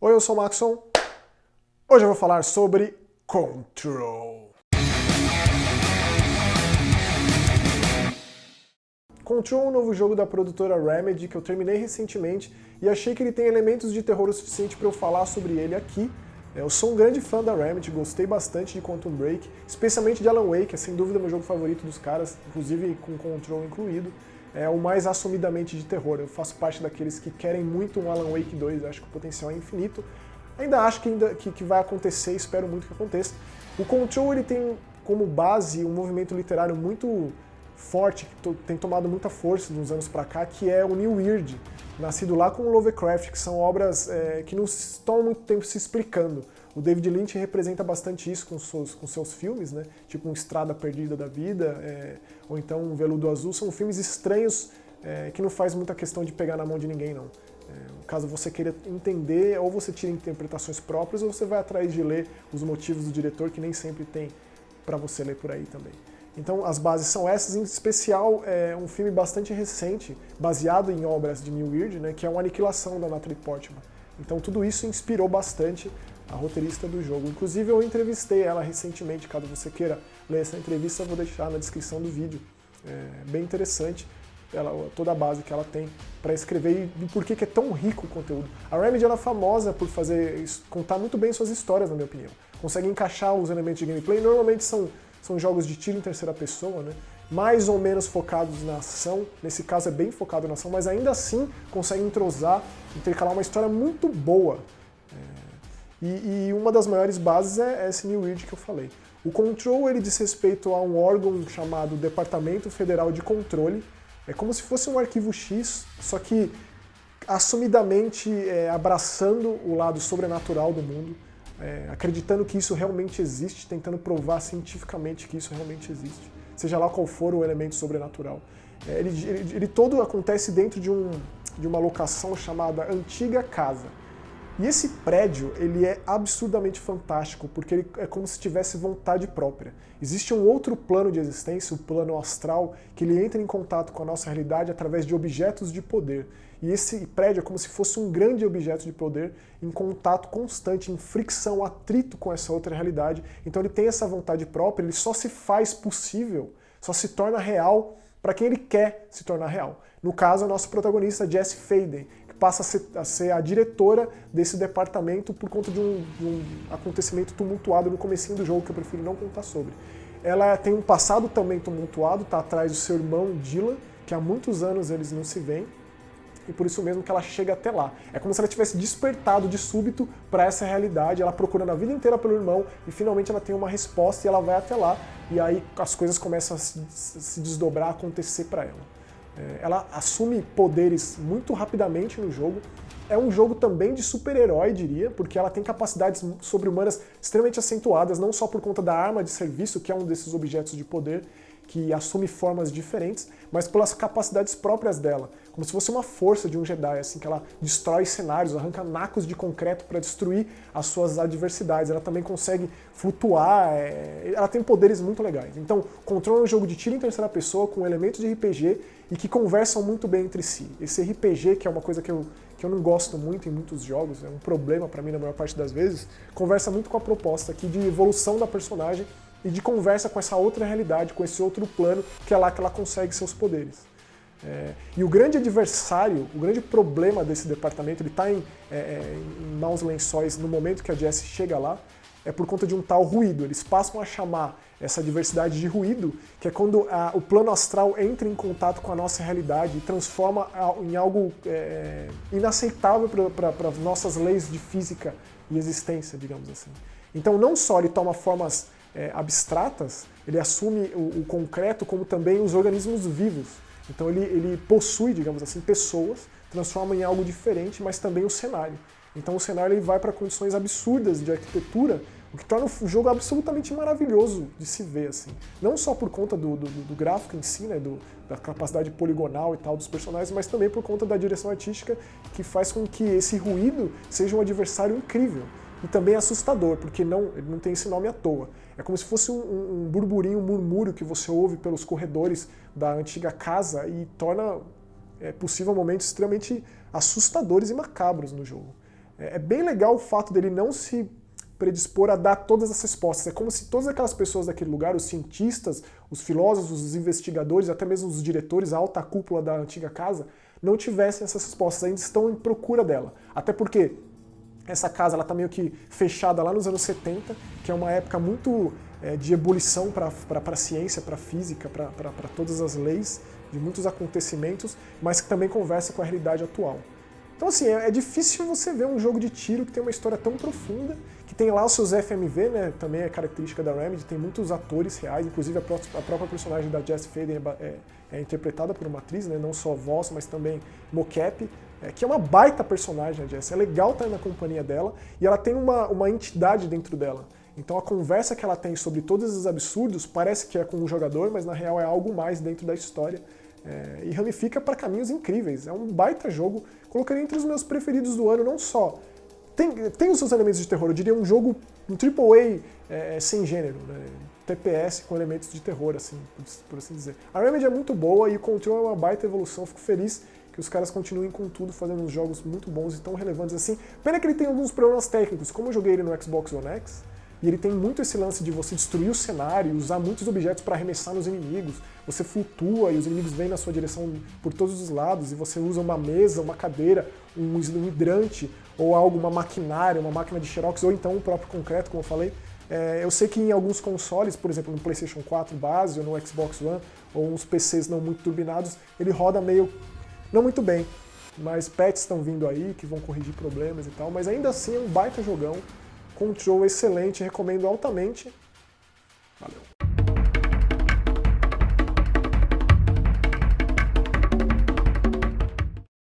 Oi, eu sou o Maxon. Hoje eu vou falar sobre Control. Control é um novo jogo da produtora Remedy que eu terminei recentemente e achei que ele tem elementos de terror o suficiente para eu falar sobre ele aqui. Eu sou um grande fã da Remedy, gostei bastante de Quantum Break, especialmente de Alan Wake, é sem dúvida meu jogo favorito dos caras, inclusive com Control incluído. É o mais assumidamente de terror. Eu faço parte daqueles que querem muito um Alan Wake 2, acho que o potencial é infinito. Ainda acho que vai acontecer, espero muito que aconteça. O Control ele tem como base um movimento literário muito forte, que tem tomado muita força nos anos pra cá, que é o New Weird, nascido lá com o Lovecraft, que são obras que não estão muito tempo se explicando. O David Lynch representa bastante isso com seus filmes, né? Tipo um Estrada Perdida da Vida, ou então um Veludo Azul. São filmes estranhos que não faz muita questão de pegar na mão de ninguém, não. Caso você queira entender, ou você tira interpretações próprias, ou você vai atrás de ler os motivos do diretor, que nem sempre tem para você ler por aí também. Então as bases são essas, em especial um filme bastante recente, baseado em obras de New Weird, né, que é uma Aniquilação da Natalie Portman. Então tudo isso inspirou bastante a roteirista do jogo. Inclusive eu entrevistei ela recentemente, caso você queira ler essa entrevista, eu vou deixar na descrição do vídeo. É bem interessante toda a base que ela tem para escrever e por que é tão rico o conteúdo. A Remedy é famosa por contar muito bem suas histórias, na minha opinião. Consegue encaixar os elementos de gameplay, normalmente são jogos de tiro em terceira pessoa, né? Mais ou menos focados na ação, nesse caso é bem focado na ação, mas ainda assim consegue intercalar uma história muito boa. E uma das maiores bases é esse New Weird que eu falei. O Control ele diz respeito a um órgão chamado Departamento Federal de Controle. É como se fosse um arquivo X, só que assumidamente abraçando o lado sobrenatural do mundo, acreditando que isso realmente existe, tentando provar cientificamente que isso realmente existe, seja lá qual for o elemento sobrenatural. Ele todo acontece dentro de uma locação chamada Antiga Casa. E esse prédio, ele é absurdamente fantástico, porque ele é como se tivesse vontade própria. Existe um outro plano de existência, o plano astral, que ele entra em contato com a nossa realidade através de objetos de poder. E esse prédio é como se fosse um grande objeto de poder em contato constante, em fricção, atrito com essa outra realidade. Então ele tem essa vontade própria, ele só se faz possível, só se torna real para quem ele quer se tornar real. No caso, a nossa protagonista, Jessie Faden, passa a ser a diretora desse departamento por conta de um acontecimento tumultuado no comecinho do jogo, que eu prefiro não contar sobre. Ela tem um passado também tumultuado, está atrás do seu irmão Dylan, que há muitos anos eles não se veem, e por isso mesmo que ela chega até lá. É como se ela tivesse despertado de súbito para essa realidade, ela procurando a vida inteira pelo irmão, e finalmente ela tem uma resposta e ela vai até lá, e aí as coisas começam a se desdobrar, a acontecer para ela. Ela assume poderes muito rapidamente no jogo. É um jogo também de super-herói, diria, porque ela tem capacidades sobre-humanas extremamente acentuadas, não só por conta da arma de serviço, que é um desses objetos de poder, que assume formas diferentes, mas pelas capacidades próprias dela, como se fosse uma força de um Jedi, assim, que ela destrói cenários, arranca nacos de concreto para destruir as suas adversidades. Ela também consegue flutuar, ela tem poderes muito legais. Então, Control é um jogo de tiro em terceira pessoa com elementos de RPG e que conversam muito bem entre si. Esse RPG, que é uma coisa que eu não gosto muito em muitos jogos, é um problema para mim na maior parte das vezes, conversa muito com a proposta aqui de evolução da personagem e de conversa com essa outra realidade, com esse outro plano, que é lá que ela consegue seus poderes. E o grande adversário, o grande problema desse departamento, ele está em maus lençóis no momento que a Jessie chega lá, é por conta de um tal ruído. Eles passam a chamar essa diversidade de ruído, que é quando o plano astral entra em contato com a nossa realidade e transforma em algo inaceitável para as nossas leis de física e existência, digamos assim. Então não só ele toma formas abstratas, ele assume o concreto como também os organismos vivos. Então ele possui, digamos assim, pessoas, transforma em algo diferente, mas também o cenário. Então o cenário ele vai para condições absurdas de arquitetura, o que torna o jogo absolutamente maravilhoso de se ver, assim. Não só por conta do gráfico em si, né, da capacidade poligonal e tal dos personagens, mas também por conta da direção artística, que faz com que esse ruído seja um adversário incrível. E também assustador, porque ele não tem esse nome à toa. É como se fosse um burburinho, um murmúrio que você ouve pelos corredores da antiga casa e torna possível momentos extremamente assustadores e macabros no jogo. É bem legal o fato dele não se predispor a dar todas as respostas. É como se todas aquelas pessoas daquele lugar, os cientistas, os filósofos, os investigadores, até mesmo os diretores, a alta cúpula da antiga casa, não tivessem essas respostas, ainda estão em procura dela. Até porque essa casa ela está meio que fechada lá nos anos 70, que é uma época muito de ebulição para a ciência, para a física, para todas as leis, de muitos acontecimentos, mas que também conversa com a realidade atual. Então assim, é difícil você ver um jogo de tiro que tem uma história tão profunda, que tem lá os seus FMV, né, também é característica da Remedy, tem muitos atores reais, inclusive a própria personagem da Jess Faden é interpretada por uma atriz, né, não só voz, mas também mocap, que é uma baita personagem a Jess, é legal estar na companhia dela, e ela tem uma entidade dentro dela. Então a conversa que ela tem sobre todos os absurdos parece que é com o jogador, mas na real é algo mais dentro da história. E ramifica para caminhos incríveis. É um baita jogo, colocaria entre os meus preferidos do ano, não só. Tem os seus elementos de terror, eu diria um jogo, um AAA sem gênero, né? TPS com elementos de terror, assim, por assim dizer. A Remedy é muito boa e o Control é uma baita evolução, fico feliz que os caras continuem com tudo, fazendo uns jogos muito bons e tão relevantes assim. Pena que ele tem alguns problemas técnicos, como eu joguei ele no Xbox One X, e ele tem muito esse lance de você destruir o cenário, usar muitos objetos para arremessar nos inimigos. Você flutua e os inimigos vêm na sua direção por todos os lados, e você usa uma mesa, uma cadeira, um hidrante, ou algo, uma maquinária, uma máquina de xerox, ou então o próprio concreto, como eu falei. Eu sei que em alguns consoles, por exemplo no PlayStation 4 base, ou no Xbox One, ou uns PCs não muito turbinados, ele roda meio, não muito bem. Mas patches estão vindo aí, que vão corrigir problemas e tal, mas ainda assim é um baita jogão. Control excelente, recomendo altamente. Valeu.